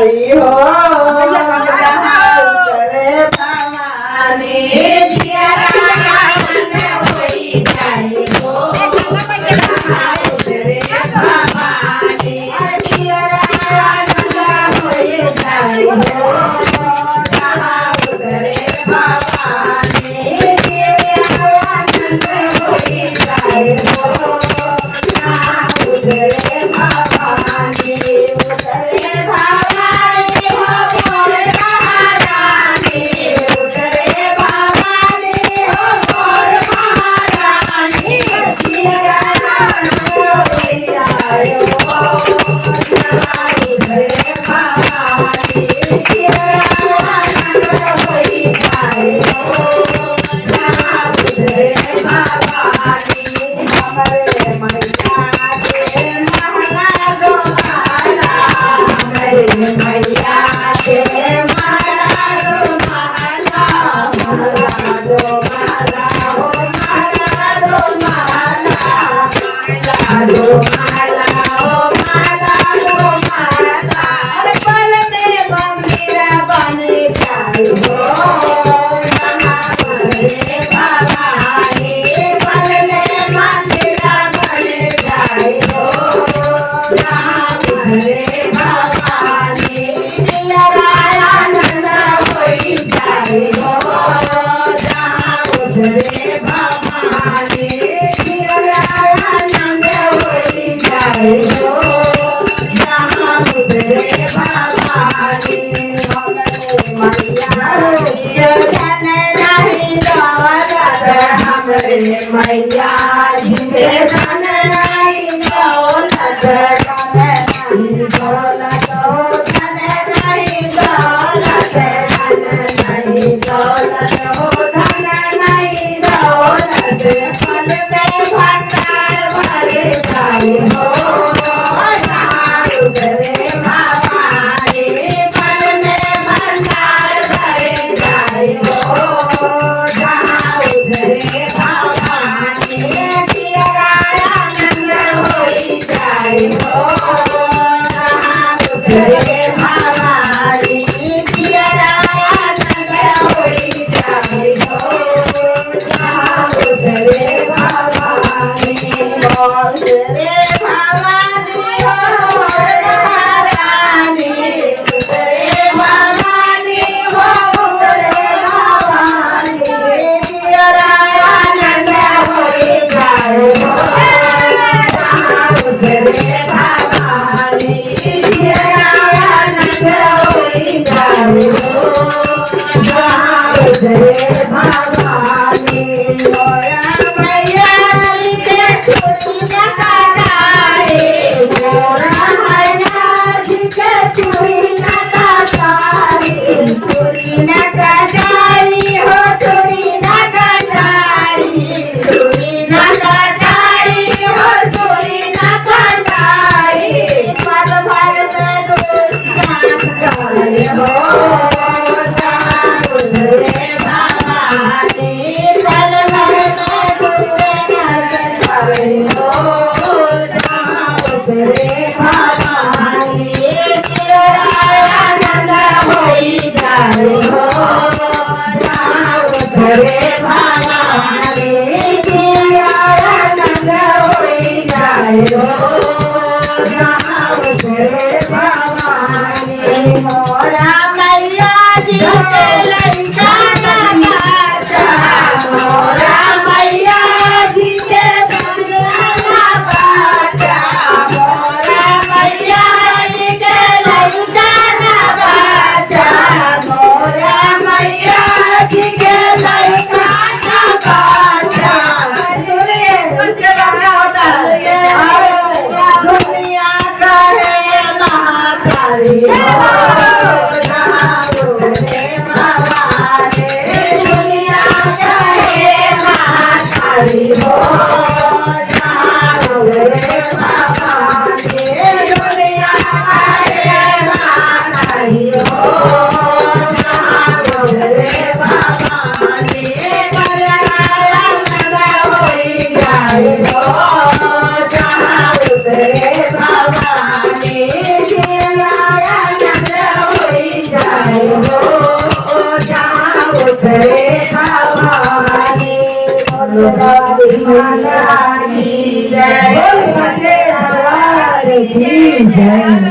जाई हो करे भवानी जियारानंद होई जाई हो करे भवानी जियारानंद होई जाई हो करे भवानी जियारानंद होई जाई हो मैया जिनके धन नहीं दौलत नहीं दौलत धन नहीं दौलत धन नहीं दौलत धन नहीं दौलत फल में भंडार भरे जाए हो फल में भंडार भरे जाए हो दुनिया का है महाकाली સરસ્વતી માતાની જય. બોલ સાથે સવારથી જય.